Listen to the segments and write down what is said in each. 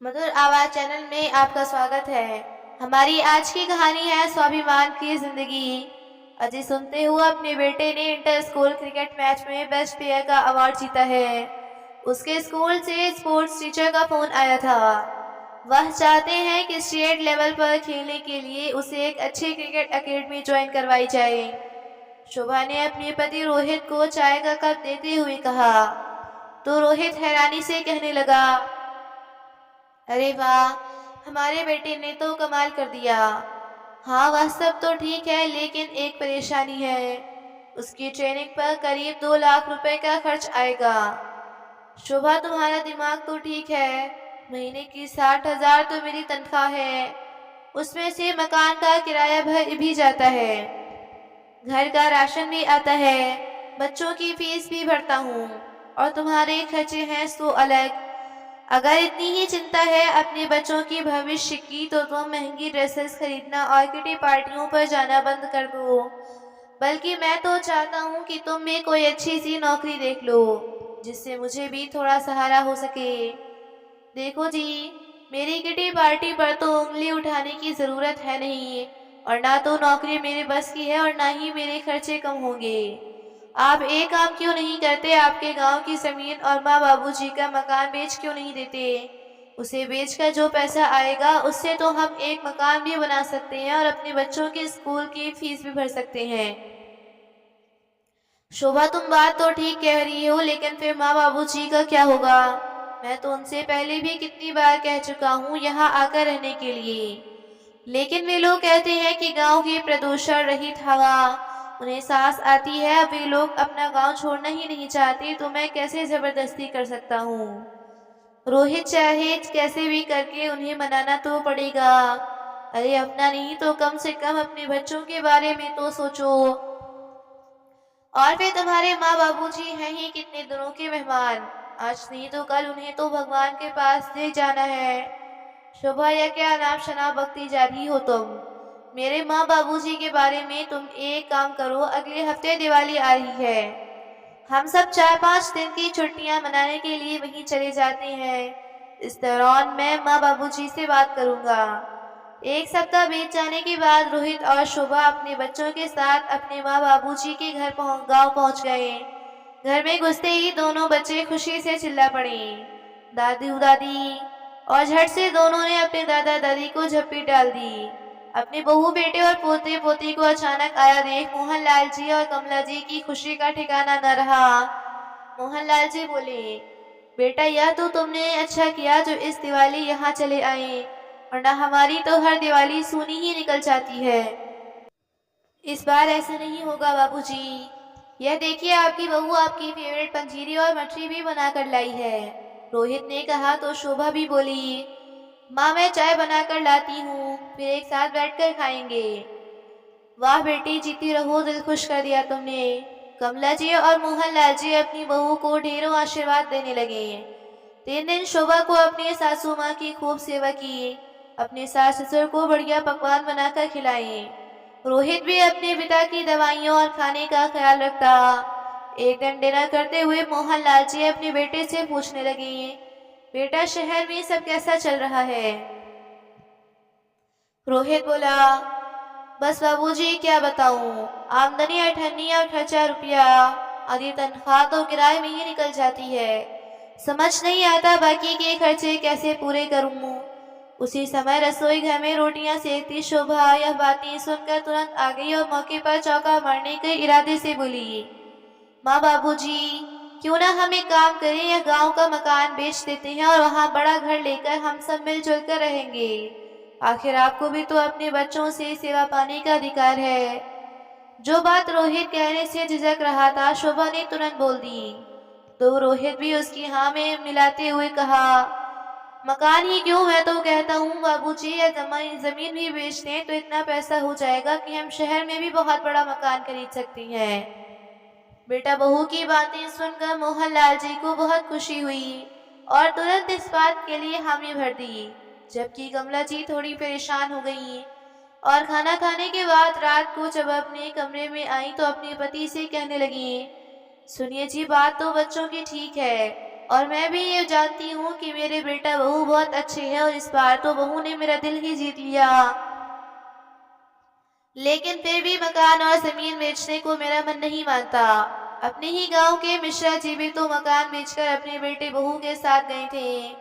मधुर आवाज चैनल में आपका स्वागत है। हमारी आज की कहानी है स्वाभिमान की जिंदगी। अजय सुनते हुए अपने बेटे ने इंटर स्कूल क्रिकेट मैच में बेस्ट प्लेयर का अवार्ड जीता है। उसके स्कूल से स्पोर्ट्स टीचर का फोन आया था। वह चाहते हैं कि स्टेट लेवल पर खेलने के लिए उसे एक अच्छी क्रिकेट एकेडमी ज्वाइन करवाई जाए। शोभा ने अपने पति रोहित को चाय का कप देते हुए कहा तो रोहित हैरानी से कहने लगा, अरे वाह, हमारे बेटे ने तो कमाल कर दिया। हाँ, वह सब तो ठीक है, लेकिन एक परेशानी है। उसकी ट्रेनिंग पर करीब 2 लाख रुपए का खर्च आएगा। शोभा, तुम्हारा दिमाग तो ठीक है। महीने की 60,000 तो मेरी तनख्वाह है। उसमें से मकान का किराया भर भी जाता है, घर का राशन भी आता है, बच्चों की फीस भी भरता हूँ, और तुम्हारे खर्चे हैं सो अलग। अगर इतनी ही चिंता है अपने बच्चों की भविष्य की तो तुम महंगी ड्रेसेस खरीदना और किटी पार्टियों पर जाना बंद कर दो। बल्कि मैं तो चाहता हूँ कि तुम में कोई अच्छी सी नौकरी देख लो, जिससे मुझे भी थोड़ा सहारा हो सके। देखो जी, मेरी किटी पार्टी पर तो उंगली उठाने की ज़रूरत है नहीं, और ना तो नौकरी मेरे बस की है और ना ही मेरे खर्चे कम होंगे। आप एक काम क्यों नहीं करते? आपके गांव की ज़मीन और माँ बाबूजी का मकान बेच क्यों नहीं देते? उसे बेचकर जो पैसा आएगा उससे तो हम एक मकान भी बना सकते हैं और अपने बच्चों के स्कूल की फीस भी भर सकते हैं। शोभा, तुम बात तो ठीक कह रही हो, लेकिन फिर माँ बाबूजी का क्या होगा? मैं तो उनसे पहले भी कितनी बार कह चुका हूँ यहाँ आकर रहने के लिए, लेकिन वे लोग कहते हैं कि गांव की प्रदूषण रहित हवा उन्हें सांस आती है। अब वे लोग अपना गांव छोड़ना ही नहीं चाहते, तो मैं कैसे जबरदस्ती कर सकता हूँ? रोहित, चाहे कैसे भी करके उन्हें मनाना तो पड़ेगा। अरे अपना नहीं तो कम से कम अपने बच्चों के बारे में तो सोचो। और फिर तुम्हारे माँ बाबूजी हैं ही कितने दिनों के मेहमान। आज नहीं तो कल उन्हें तो भगवान के पास ले जाना है। शोभा, यह क्या नाम शनाब बकती जा रही हो तुम? मेरे माँ बाबूजी के बारे में तुम एक काम करो, अगले हफ्ते दिवाली आ रही है। हम सब 4-5 दिन की छुट्टियां मनाने के लिए वहीं चले जाते हैं। इस दौरान मैं माँ बाबूजी से बात करूंगा। एक सप्ताह बीत जाने के बाद रोहित और शोभा अपने बच्चों के साथ अपने माँ बाबूजी के गांव पहुंच गए। घर में घुसते ही दोनों बच्चे खुशी से चिल्ला पड़े, दादी दादी, और झट से दोनों ने अपने दादा दादी को झप्पी डाल दी। अपने बहू बेटे और पोते पोती को अचानक आया देख मोहनलाल जी और कमला जी की खुशी का ठिकाना न रहा। मोहनलाल जी बोले, बेटा, यह तो तुमने अच्छा किया जो इस दिवाली यहाँ चले आए, वरना हमारी तो हर दिवाली सूनी ही निकल जाती है। इस बार ऐसा नहीं होगा बाबूजी। यह देखिए, आपकी बहू आपकी फेवरेट पंजीरी और मठरी भी बनाकर लाई है। रोहित ने कहा तो शोभा भी बोली, माँ, मैं चाय बनाकर लाती हूँ, फिर एक साथ बैठकर खाएंगे। वाह बेटी, जीती रहो, दिल खुश कर दिया तुमने। कमला जी और मोहनलाल जी अपनी बहू को ढेरों आशीर्वाद देने लगे। 3 दिन शोभा को अपनी सासू माँ की खूब सेवा की, अपने सास ससुर को बढ़िया पकवान बनाकर खिलाए। रोहित भी अपने पिता की दवाइयों और खाने का ख्याल रखता। एक दिन डिनर करते हुए मोहनलाल जी अपने बेटे से पूछने लगे, बेटा, शहर में सब कैसा चल रहा है? रोहित बोला, बस बाबूजी, क्या बताऊं, आमदनी अठन्नी और खर्चा रुपया। आधी तनख्वाह तो किराए में ही निकल जाती है। समझ नहीं आता बाकी के खर्चे कैसे पूरे करूं। उसी समय रसोई घर में रोटियां सेकती शोभा यह बातें सुनकर तुरंत आ गई और मौके पर चौका मारने के इरादे से बोली, माँ बाबूजी, क्यों ना हम एक काम करें, यह गांव का मकान बेच देते हैं और वहाँ बड़ा घर लेकर हम सब मिलजुल कर रहेंगे। आखिर आपको भी तो अपने बच्चों से सेवा पाने का अधिकार है। जो बात रोहित कहने से झिझक रहा था, शोभा ने तुरंत बोल दी। तो रोहित भी उसकी हाँ में मिलाते हुए कहा, मकान ही क्यों, मैं तो कहता हूँ बाबूजी, यह जमीन भी बेच दें तो इतना पैसा हो जाएगा कि हम शहर में भी बहुत बड़ा मकान खरीद सकती हैं। बेटा, बहू की बातें सुनकर मोहनलाल जी को बहुत खुशी हुई और तुरंत इस बात के लिए हामी भर दी। जबकि कमला जी थोड़ी परेशान हो गई और खाना खाने के बाद रात को जब अपने कमरे में आई तो अपने पति से कहने लगी, सुनिए जी, बात तो बच्चों की ठीक है, और मैं भी ये जानती हूँ कि मेरे बेटा बहू बहुत अच्छे हैं और इस बार तो बहू ने मेरा दिल ही जीत लिया। लेकिन फिर भी मकान और जमीन बेचने को मेरा मन नहीं मानता। अपने ही गांव के मिश्रा जी भी तो मकान बेचकर अपने बेटे बहू के साथ गए थे,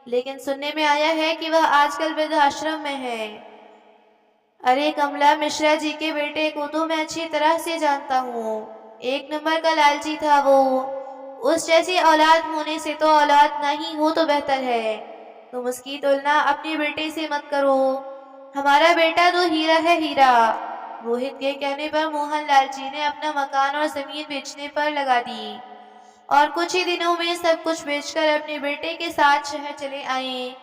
लेकिन सुनने में आया है कि वह आजकल वृद्धाश्रम में है। अरे कमला, मिश्रा जी के बेटे को तो मैं अच्छी तरह से जानता हूँ। एक नंबर का लालची था वो। उस जैसी औलाद होने से तो औलाद नहीं हो तो बेहतर है। तुम उसकी तुलना अपने बेटे से मत करो। हमारा बेटा तो हीरा है, हीरा। रोहित के कहने पर मोहनलाल जी ने अपना मकान और जमीन बेचने पर लगा दी और कुछ ही दिनों में सब कुछ बेचकर अपने बेटे के साथ शहर चले आए।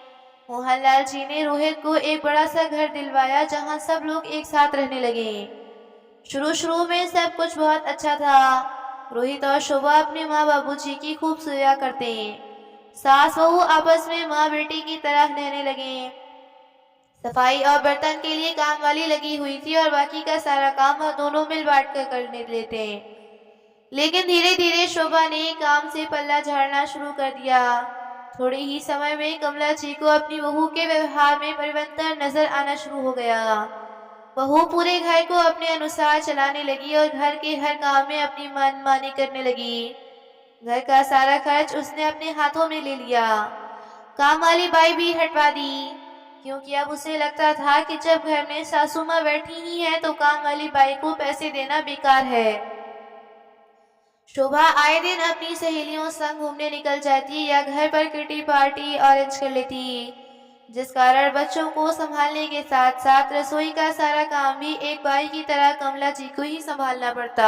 मोहनलाल जी ने रोहित को एक बड़ा सा घर दिलवाया जहां सब लोग एक साथ रहने लगे। शुरू शुरू में सब कुछ बहुत अच्छा था। रोहित और शोभा अपने माँ बाबूजी की खूब सेवा करते। सास बहू आपस में माँ बेटी की तरह रहने लगे। सफाई और बर्तन के लिए काम वाली लगी हुई थी और बाकी का सारा काम वह दोनों मिल बांट कर करने लेते। लेकिन धीरे धीरे शोभा ने काम से पल्ला झाड़ना शुरू कर दिया। थोड़े ही समय में कमला जी को अपनी बहू के व्यवहार में परिवर्तन नजर आना शुरू हो गया। बहू पूरे घर को अपने अनुसार चलाने लगी और घर के हर काम में अपनी मनमानी करने लगी। घर का सारा खर्च उसने अपने हाथों में ले लिया। काम वाली बाई भी हटवा दी, क्योंकि अब उसे लगता था कि जब घर में सासू माँ बैठी ही है तो काम वाली बाई को पैसे देना बेकार है। शोभा आए दिन अपनी सहेलियों संग घूमने निकल जाती या घर पर किटी पार्टी अरेंज कर लेती, जिस कारण बच्चों को संभालने के साथ साथ रसोई का सारा काम भी एक बाई की तरह कमला जी को ही संभालना पड़ता।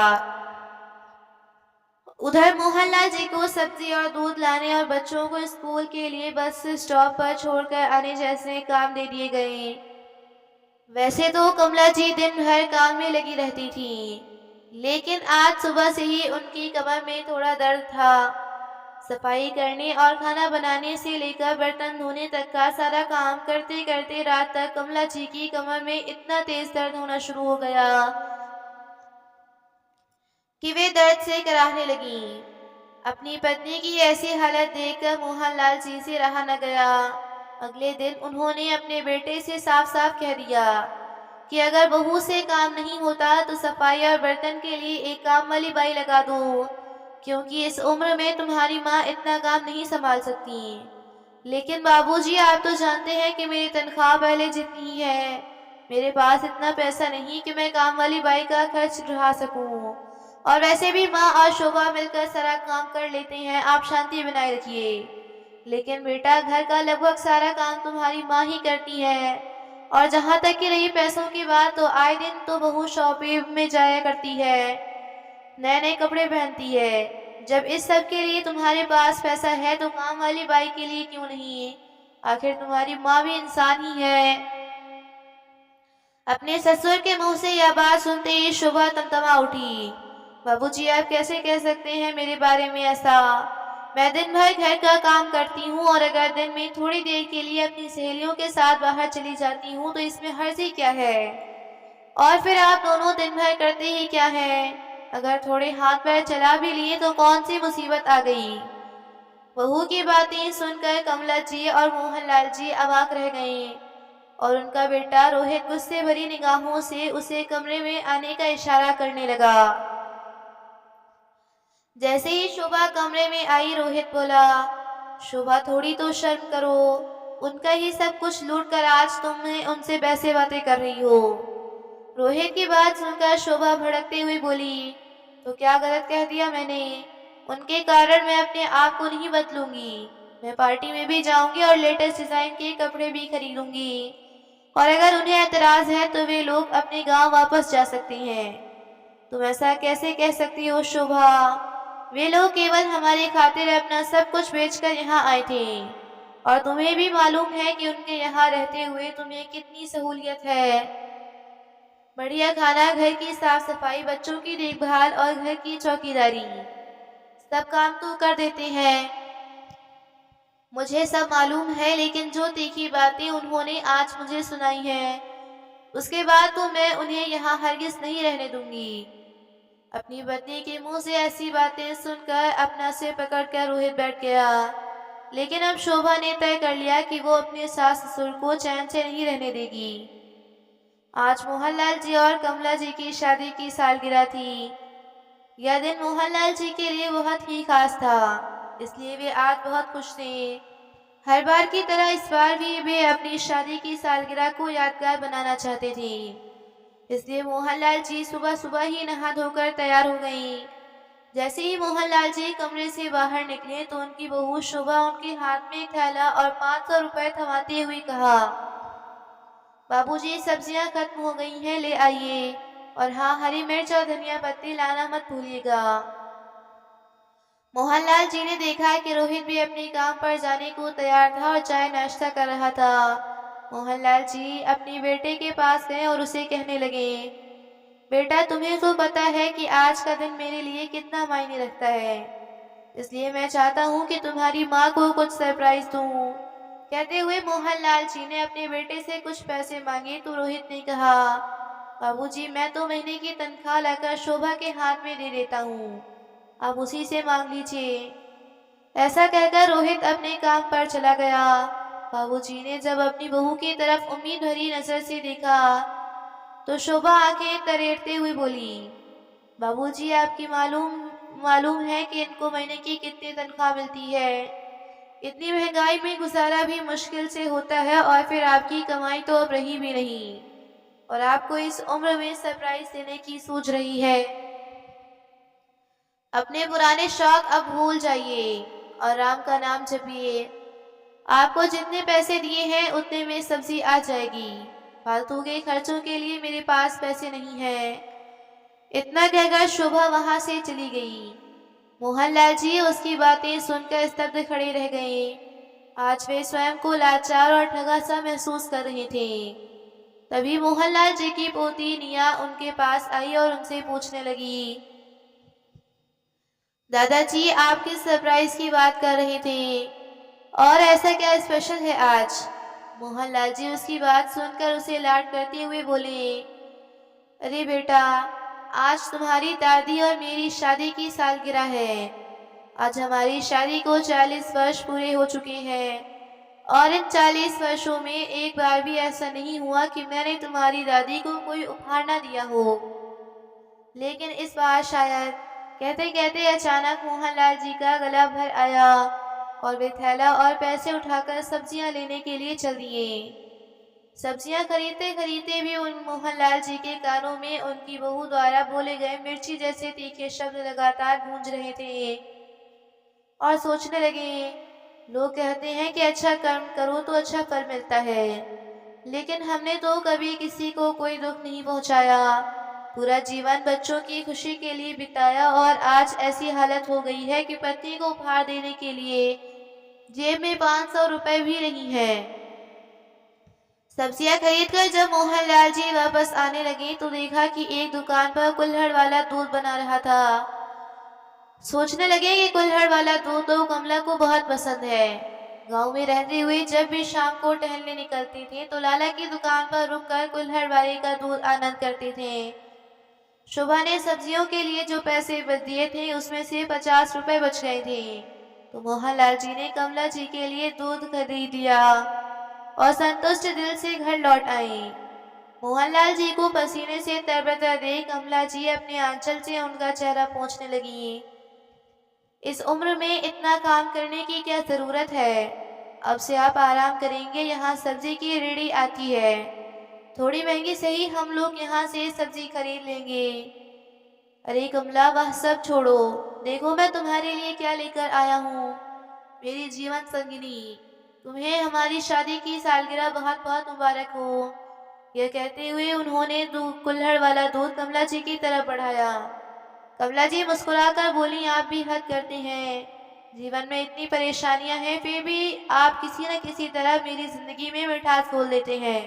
उधर मोहनलाल जी को सब्जी और दूध लाने और बच्चों को स्कूल के लिए बस स्टॉप पर छोड़कर आने जैसे काम दे दिए गए। वैसे तो कमला जी दिन भर काम में लगी रहती थी, लेकिन आज सुबह से ही उनकी कमर में थोड़ा दर्द था। सफाई करने और खाना बनाने से लेकर बर्तन धोने तक का सारा काम करते करते रात तक कमला जी की कमर में इतना तेज दर्द होना शुरू हो गया कि वे दर्द से कराहने लगी। अपनी पत्नी की ऐसी हालत देखकर मोहनलाल जी से रहा न गया। अगले दिन उन्होंने अपने बेटे से साफ साफ कह दिया कि अगर बहू से काम नहीं होता तो सफाई और बर्तन के लिए एक काम वाली बाई लगा दो, क्योंकि इस उम्र में तुम्हारी माँ इतना काम नहीं संभाल सकती। लेकिन बाबूजी, आप तो जानते हैं कि मेरी तनख्वाह पहले जितनी ही है। मेरे पास इतना पैसा नहीं कि मैं काम वाली बाई का खर्च उठा सकूं। और वैसे भी माँ और शोभा मिलकर सारा काम कर लेते हैं, आप शांति बनाए रखिए। लेकिन बेटा, घर का लगभग सारा काम तुम्हारी माँ ही करती है। और जहाँ तक की रही पैसों की बात, तो आए दिन तो बहू शॉपिंग में जाया करती है, नए नए कपड़े पहनती है। जब इस सब के लिए तुम्हारे पास पैसा है तो काम वाली बाई के लिए क्यों नहीं? आखिर तुम्हारी माँ भी इंसान ही है। अपने ससुर के मुंह से यह बात सुनते ही शोभा तमतमा उठी। बाबूजी, आप कैसे कह सकते हैं मेरे बारे में ऐसा? मैं दिन भर घर का काम करती हूँ और अगर दिन में थोड़ी देर के लिए अपनी सहेलियों के साथ बाहर चली जाती हूँ तो इसमें हर्जी क्या है? और फिर आप दोनों दिन भर करते ही क्या है? अगर थोड़े हाथ पैर चला भी लिए तो कौन सी मुसीबत आ गई? बहू की बातें सुनकर कमला जी और मोहनलाल जी अवाक रह गए और उनका बेटा रोहित गुस्से भरी निगाहों से उसे कमरे में आने का इशारा करने लगा। जैसे ही शोभा कमरे में आई, रोहित बोला, शोभा थोड़ी तो शर्म करो। उनका ही सब कुछ लूट कर आज तुम उनसे वैसे बातें कर रही हो। रोहित की बात सुनकर शोभा भड़कते हुए बोली, तो क्या गलत कह दिया मैंने? उनके कारण मैं अपने आप को नहीं बदलूंगी। मैं पार्टी में भी जाऊंगी और लेटेस्ट डिजाइन के कपड़े भी खरीदूंगी। और अगर उन्हें एतराज है तो वे लोग अपने गांव वापस जा सकते हैं। तुम ऐसा कैसे कह सकती हो शोभा? वे लोग केवल हमारी खातिर अपना सब कुछ बेचकर यहाँ आए थे और तुम्हें भी मालूम है कि उनके यहाँ रहते हुए तुम्हें कितनी सहूलियत है। बढ़िया खाना, घर की साफ सफाई, बच्चों की देखभाल और घर की चौकीदारी, सब काम तो कर देते हैं। मुझे सब मालूम है, लेकिन जो तीखी बातें उन्होंने आज मुझे सुनाई हैं, उसके बाद तो मैं उन्हें यहाँ हरगिज नहीं रहने दूंगी। अपनी पत्नी के मुंह से ऐसी बातें सुनकर अपना सिर पकड़कर रोहित बैठ गया। लेकिन अब शोभा ने तय कर लिया कि वो अपने सास ससुर को चैन से नहीं रहने देगी। आज मोहनलाल जी और कमला जी की शादी की सालगिरह थी। यह दिन मोहनलाल जी के लिए बहुत ही खास था, इसलिए वे आज बहुत खुश थे। हर बार की तरह इस बार भी वे अपनी शादी की सालगिरह को यादगार बनाना चाहते थे। इसलिए मोहनलाल जी सुबह सुबह ही नहा धोकर तैयार हो गईं। जैसे ही मोहनलाल जी कमरे से बाहर निकले तो उनकी बहू शोभा उनके हाथ में एक थैला और 500 रुपए थमाते हुए कहा, बाबूजी सब्जियां खत्म हो गई हैं, ले आइए। और हाँ, हरी मिर्च और धनिया पत्ती लाना मत भूलिएगा। मोहनलाल जी ने देखा कि रोहित भी अपने काम पर जाने को तैयार था और चाय नाश्ता कर रहा था। मोहनलाल जी अपने बेटे के पास गए और उसे कहने लगे, बेटा तुम्हें तो पता है कि आज का दिन मेरे लिए कितना मायने रखता है, इसलिए मैं चाहता हूँ कि तुम्हारी माँ को कुछ सरप्राइज दूँ। कहते हुए मोहनलाल जी ने अपने बेटे से कुछ पैसे मांगे तो रोहित ने कहा, बाबूजी मैं तो महीने की तनख्वाह लाकर शोभा के हाथ में दे देता हूँ, आप उसी से मांग लीजिए। ऐसा कहकर रोहित अपने काम पर चला गया। बाबूजी ने जब अपनी बहू की तरफ उम्मीद भरी नजर से देखा तो शोभा आंखें तरेड़ते हुए बोली, बाबूजी आपकी मालूम मालूम है कि इनको महीने की कितनी तनख्वाह मिलती है। इतनी महंगाई में गुजारा भी मुश्किल से होता है और फिर आपकी कमाई तो अब रही भी नहीं और आपको इस उम्र में सरप्राइज देने की सूझ रही है। अपने पुराने शौक अब भूल जाइए और राम का नाम जपिए। आपको जितने पैसे दिए हैं उतने में सब्जी आ जाएगी। फालतू के खर्चों के लिए मेरे पास पैसे नहीं हैं। इतना कहकर शोभा वहां से चली गई। मोहनलाल जी उसकी बातें सुनकर स्तब्ध खड़े रह गए। आज वे स्वयं को लाचार और ठगा सा महसूस कर रहे थे। तभी मोहनलाल जी की पोती निया उनके पास आई और उनसे पूछने लगी, दादाजी आप किस सरप्राइज की बात कर रहे थे और ऐसा क्या स्पेशल है आज? मोहनलाल जी उसकी बात सुनकर उसे लाड करते हुए बोले, अरे बेटा, आज तुम्हारी दादी और मेरी शादी की सालगिरह है। आज हमारी शादी को 40 वर्ष पूरे हो चुके हैं और इन 40 वर्षों में एक बार भी ऐसा नहीं हुआ कि मैंने तुम्हारी दादी को कोई उपहार ना दिया हो। लेकिन इस बार शायद। कहते कहते अचानक मोहनलाल जी का गला भर आया और वे थैला और पैसे उठाकर सब्जियां लेने के लिए चल दिए। सब्जियां खरीदते खरीदते भी उन मोहनलाल जी के कानों में उनकी बहू द्वारा बोले गए मिर्ची जैसे तीखे शब्द लगातार गूंज रहे थे और सोचने लगे, लोग कहते हैं कि अच्छा कर्म करो तो अच्छा फल मिलता है, लेकिन हमने तो कभी किसी को कोई दुख नहीं पहुंचाया, पूरा जीवन बच्चों की खुशी के लिए बिताया और आज ऐसी हालत हो गई है कि पत्नी को उपहार देने के लिए जेब में 500 रुपए भी नहीं है। सब्जियां खरीदकर जब मोहनलाल जी वापस आने लगे तो देखा कि एक दुकान पर कुल्हड़ वाला दूध बना रहा था। सोचने लगे कि कुल्हड़ वाला दूध तो कमला को बहुत पसंद है। गांव में रहते हुए जब भी शाम को टहलने निकलते थे तो लाला की दुकान पर रुककर कुल्हड़ वाले का दूध आनंद करते थे। शोभा ने सब्जियों के लिए जो पैसे दिए थे उसमें से 50 रुपए बच गए थे, तो मोहनलाल जी ने कमला जी के लिए दूध खरीद लिया और संतुष्ट दिल से घर लौट आए। मोहनलाल जी को पसीने से तरबतर देख कमला जी अपने आंचल से उनका चेहरा पोंछने लगी। इस उम्र में इतना काम करने की क्या जरूरत है? अब से आप आराम करेंगे, यहाँ सब्जी की रेहड़ी आती है, थोड़ी महंगी सही, हम लोग यहाँ से सब्जी खरीद लेंगे। अरे कमला, वह सब छोड़ो, देखो मैं तुम्हारे लिए क्या लेकर आया हूँ। मेरी जीवन संगिनी, तुम्हें हमारी शादी की सालगिरह बहुत बहुत मुबारक हो। यह कहते हुए उन्होंने कुल्हड़ वाला दूध कमला जी की तरफ बढ़ाया। कमला जी मुस्कुराकर बोली, आप भी हद करते हैं। जीवन में इतनी परेशानियां हैं, फिर भी आप किसी न किसी तरह मेरी जिंदगी में मिठास घोल देते हैं।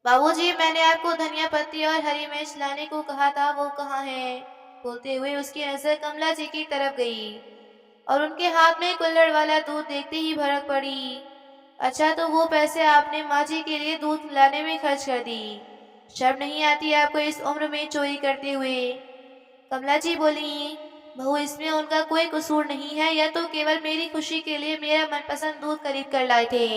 बाबूजी, मैंने आपको धनिया पत्ती और हरी मिर्च लाने को कहा था, वो कहाँ है? बोलते हुए उसकी नजर कमला जी की तरफ गई और उनके हाथ में कुल्हड़ वाला दूध देखते ही भड़क पड़ी। अच्छा, तो वो पैसे आपने माँ जी के लिए दूध लाने में खर्च कर दी। शर्म नहीं आती आपको इस उम्र में चोरी करते हुए? कमला जी बोली, बहू इसमें उनका कोई कसूर नहीं है, यह तो केवल मेरी खुशी के लिए मेरा मनपसंद दूध खरीद कर लाए थे।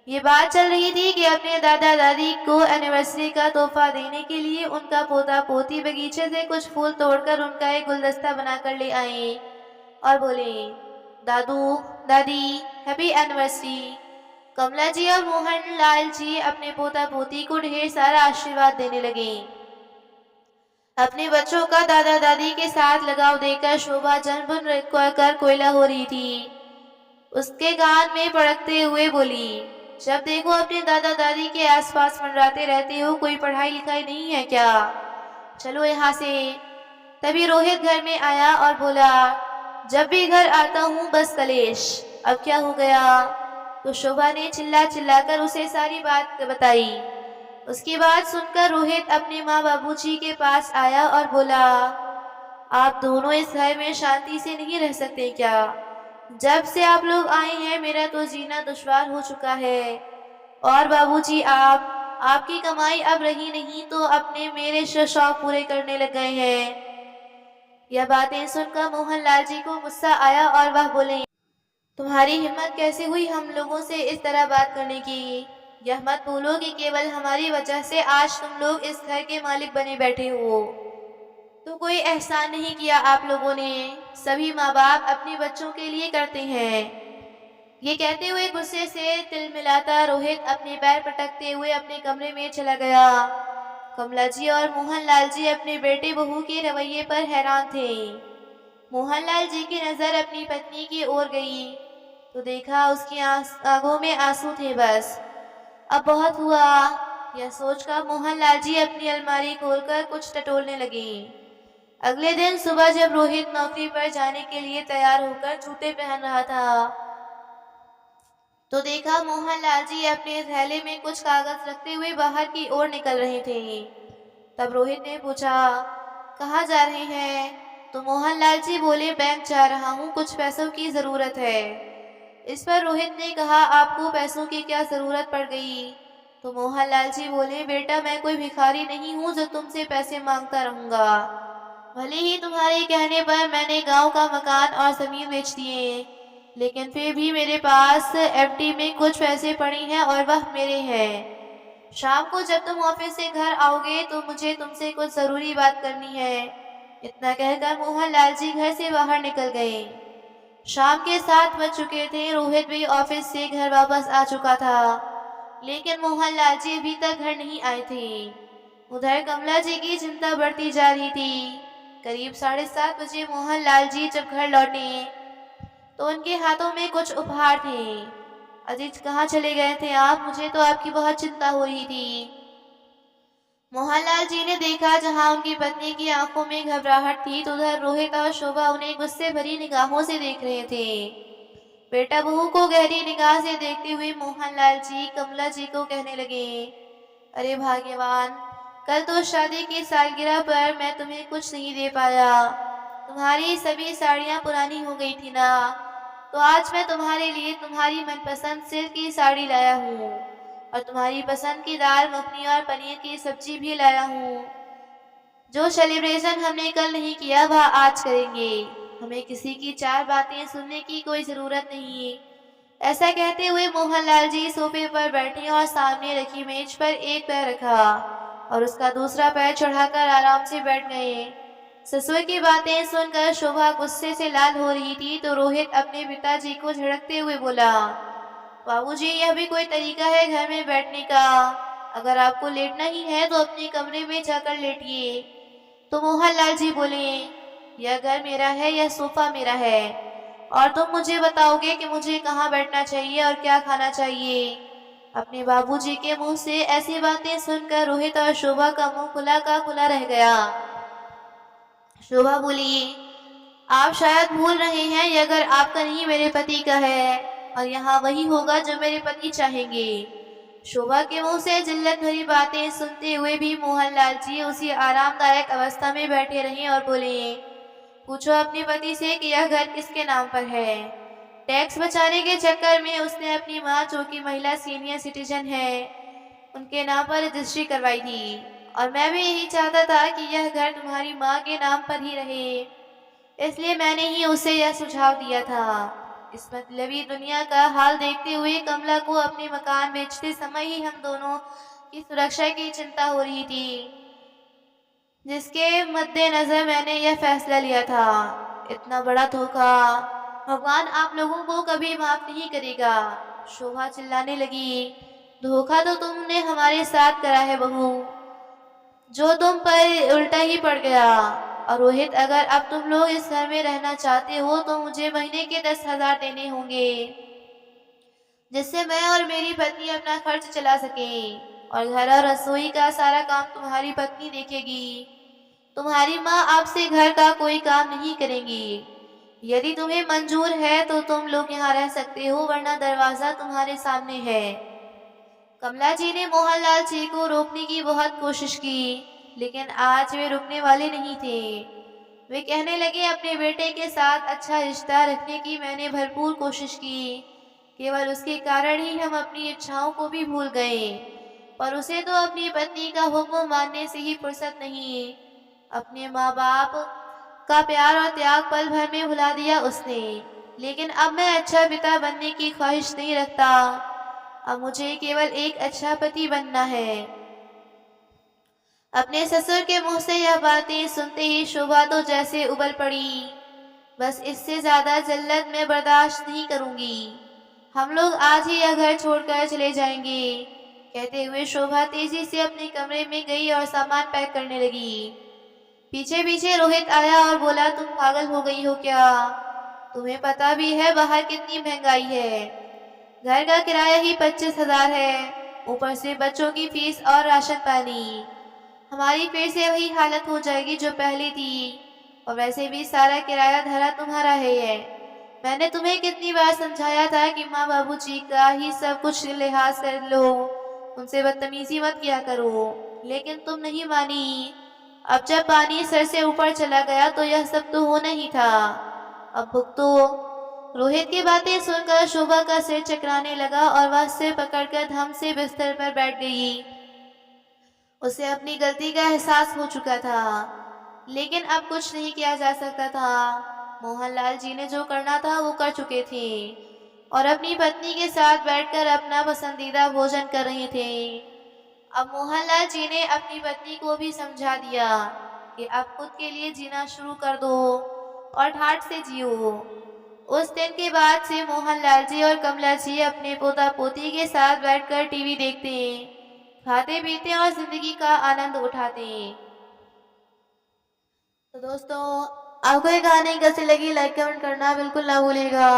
ये बात चल रही थी कि अपने दादा दादी को एनिवर्सरी का तोहफा देने के लिए उनका पोता पोती बगीचे से कुछ फूल तोड़कर उनका एक गुलदस्ता बनाकर ले आए और बोले, दादू दादी हैप्पी एनिवर्सरी। कमला जी और मोहन लाल जी अपने पोता पोती को ढेर सारा आशीर्वाद देने लगे। अपने बच्चों का दादा दादी के साथ लगाव देकर शोभा जनबुन कर कोयला हो रही थी। उसके कान में पड़कते हुए बोली, जब देखो अपने दादा दादी के आसपास मंडराते रहते हो, कोई पढ़ाई लिखाई नहीं है क्या? चलो यहाँ से। तभी रोहित घर में आया और बोला, जब भी घर आता हूँ बस कलेश, अब क्या हो गया? तो शोभा ने चिल्ला चिल्लाकर उसे सारी बात बताई। उसकी बात सुनकर रोहित अपने माँ बाबूजी के पास आया और बोला, आप दोनों इस घर में शांति से नहीं रह सकते क्या? जब से आप लोग आए हैं मेरा तो जीना दुश्वार हो चुका है। और बाबूजी आपकी कमाई अब रही नहीं तो अपने मेरे शौक पूरे करने लग गए हैं। यह बातें सुनकर मोहन लाल जी को गुस्सा आया और वह बोले, तुम्हारी हिम्मत कैसे हुई हम लोगों से इस तरह बात करने की? यह मत भूलो कि केवल हमारी वजह से आज तुम लोग इस घर के मालिक बने बैठे हो। तो कोई एहसान नहीं किया आप लोगों ने, सभी माँ बाप अपने बच्चों के लिए करते हैं। ये कहते हुए गुस्से से तिलमिलाता रोहित अपने पैर पटकते हुए अपने कमरे में चला गया। कमला जी और मोहन लाल जी अपने बेटे बहू के रवैये पर हैरान थे। मोहन लाल जी की नजर अपनी पत्नी की ओर गई तो देखा उसकी आंखों में आंसू थे। बस अब बहुत हुआ, यह सोचकर मोहन लाल जी अपनी अलमारी खोलकर कुछ टटोलने लगे। अगले दिन सुबह जब रोहित नौकरी पर जाने के लिए तैयार होकर जूते पहन रहा था तो देखा मोहन लाल जी अपने थैले में कुछ कागज रखते हुए बाहर की ओर निकल रहे थे। तब रोहित ने पूछा, कहाँ जा रहे हैं? तो मोहन लाल जी बोले, बैंक जा रहा हूँ, कुछ पैसों की ज़रूरत है। इस पर रोहित ने कहा, आपको पैसों की क्या ज़रूरत पड़ गई? तो मोहन लाल जी बोले, बेटा मैं कोई भिखारी नहीं हूँ जो तुमसे पैसे मांगता रहूँगा। भले ही तुम्हारे कहने पर मैंने गांव का मकान और ज़मीन बेच दिए, लेकिन फिर भी मेरे पास एफडी में कुछ पैसे पड़े हैं और वह मेरे हैं। शाम को जब तुम ऑफिस से घर आओगे तो मुझे तुमसे कुछ ज़रूरी बात करनी है। इतना कहकर मोहन लाल जी घर से बाहर निकल गए। शाम के 7 बज चुके थे। रोहित भी ऑफिस से घर वापस आ चुका था, लेकिन मोहन लाल जी अभी तक घर नहीं आए थे। उधर कमला जी की चिंता बढ़ती जा रही थी। करीब 7:30 बजे मोहन लाल जी जब घर लौटे तो उनके हाथों में कुछ उपहार थे। अजीत कहाँ चले गए थे आप? मुझे तो आपकी बहुत चिंता हो रही थी। मोहनलाल जी ने देखा जहां उनकी पत्नी की आंखों में घबराहट थी तो उधर रोहित और शोभा उन्हें गुस्से भरी निगाहों से देख रहे थे। बेटा बहू को गहरी निगाह से देखते हुए मोहनलाल जी कमला जी को कहने लगे, अरे भाग्यवान, कल तो शादी की सालगिरह पर मैं तुम्हें कुछ नहीं दे पाया। तुम्हारी सभी साड़ियाँ पुरानी हो गई थी ना, तो आज मैं तुम्हारे लिए तुम्हारी मनपसंद सिल्क की साड़ी लाया हूँ और तुम्हारी पसंद की दाल मखनी और पनीर की सब्जी भी लाया हूँ। जो सेलिब्रेशन हमने कल नहीं किया वह आज करेंगे। हमें किसी की 4 बातें सुनने की कोई ज़रूरत नहीं। ऐसा कहते हुए मोहनलाल जी सोफे पर बैठे और सामने रखी मेज पर एक पैर रखा और उसका दूसरा पैर चढ़ाकर आराम से बैठ गए। ससुर की बातें सुनकर शोभा गुस्से से लाल हो रही थी तो रोहित अपने पिताजी को झड़कते हुए बोला, बाबूजी यह भी कोई तरीका है घर में बैठने का? अगर आपको लेटना ही है तो अपने कमरे में जाकर लेटिए। तो मोहनलाल जी बोले, यह घर मेरा है, यह सोफा मेरा है और तुम मुझे बताओगे कि मुझे कहाँ बैठना चाहिए और क्या खाना चाहिए? अपने बाबूजी के मुंह से ऐसी बातें सुनकर रोहित और शोभा का मुंह खुला का खुला रह गया। शोभा बोली, आप शायद भूल रहे हैं ये घर आपका नहीं मेरे पति का है और यहाँ वही होगा जो मेरे पति चाहेंगे। शोभा के मुंह से जिल्लत भरी बातें सुनते हुए भी मोहनलाल जी उसी आरामदायक अवस्था में बैठे रहे और बोले, पूछो अपने पति से कि यह घर किसके नाम पर है। टैक्स बचाने के चक्कर में उसने अपनी माँ, जो कि महिला सीनियर सिटीजन है, उनके नाम पर रजिस्ट्री करवाई थी और मैं भी यही चाहता था कि यह घर तुम्हारी माँ के नाम पर ही रहे। इसलिए मैंने ही उसे यह सुझाव दिया था। इस मतलबी दुनिया का हाल देखते हुए कमला को अपने मकान बेचते समय ही हम दोनों की सुरक्षा की चिंता हो रही थी, जिसके मद्देनजर मैंने यह फैसला लिया था। इतना बड़ा धोखा भगवान आप लोगों को कभी माफ नहीं करेगा। शोभा चिल्लाने लगी। धोखा तो तुमने हमारे साथ करा है बहू, जो तुम पर उल्टा ही पड़ गया। और रोहित, अगर अब तुम लोग इस घर में रहना चाहते हो तो मुझे महीने के 10,000 देने होंगे, जिससे मैं और मेरी पत्नी अपना खर्च चला सकें। और घर और रसोई का सारा काम तुम्हारी पत्नी देखेगी। तुम्हारी माँ आपसे घर का कोई काम नहीं करेंगी। यदि तुम्हें मंजूर है तो तुम लोग यहाँ रह सकते हो, वरना दरवाजा तुम्हारे सामने है। कमला जी ने मोहनलाल जी को रोकने की बहुत कोशिश की, लेकिन आज वे रुकने वाले नहीं थे। वे कहने लगे, अपने बेटे के साथ अच्छा रिश्ता रखने की मैंने भरपूर कोशिश की। केवल उसके कारण ही हम अपनी इच्छाओं को भी भूल गए। पर उसे तो अपनी पत्नी का हुक्म मानने से ही फुर्सत नहीं। अपने माँ बाप का प्यार और त्याग पल भर में भुला दिया उसने। लेकिन अब मैं अच्छा पिता बनने की ख्वाहिश नहीं रखता। अब मुझे केवल एक अच्छा पति बनना है। अपने ससुर के मुंह से यह बातें सुनते ही शोभा तो जैसे उबल पड़ी। बस इससे ज्यादा जल्लत मैं बर्दाश्त नहीं करूंगी। हम लोग आज ही यह घर छोड़कर चले जाएंगे। कहते हुए शोभा तेजी से अपने कमरे में गई और सामान पैक करने लगी। पीछे पीछे रोहित आया और बोला, तुम पागल हो गई हो क्या? तुम्हें पता भी है बाहर कितनी महंगाई है। घर का किराया ही 25,000 है, ऊपर से बच्चों की फीस और राशन पानी। हमारी फिर से वही हालत हो जाएगी जो पहले थी। और वैसे भी सारा किराया धरा तुम्हारा है। मैंने तुम्हें कितनी बार समझाया था कि माँ बाबूजी का ही सब कुछ लिहाज कर लो, उनसे बदतमीजी मत किया करो, लेकिन तुम नहीं मानी। अब जब पानी सर से ऊपर चला गया तो यह सब तो होना ही था। अब भुगतो। रोहित की बातें सुनकर शोभा का सिर चकराने लगा और वह सिर पकड़कर धम से बिस्तर पर बैठ गई। उसे अपनी गलती का एहसास हो चुका था, लेकिन अब कुछ नहीं किया जा सकता था। मोहनलाल जी ने जो करना था वो कर चुके थे और अपनी पत्नी के साथ बैठकर अपना पसंदीदा भोजन कर रहे थे। अब मोहनलाल जी ने अपनी पत्नी को भी समझा दिया कि अब खुद के लिए जीना शुरू कर दो और ठाठ से जियो। उस दिन के बाद से मोहनलाल जी और कमला जी अपने पोता पोती के साथ बैठकर टीवी देखते, खाते पीते और जिंदगी का आनंद उठाते। तो दोस्तों, आपको ये कहानी कैसी लगी, लाइक कमेंट करना बिल्कुल ना भूलिएगा।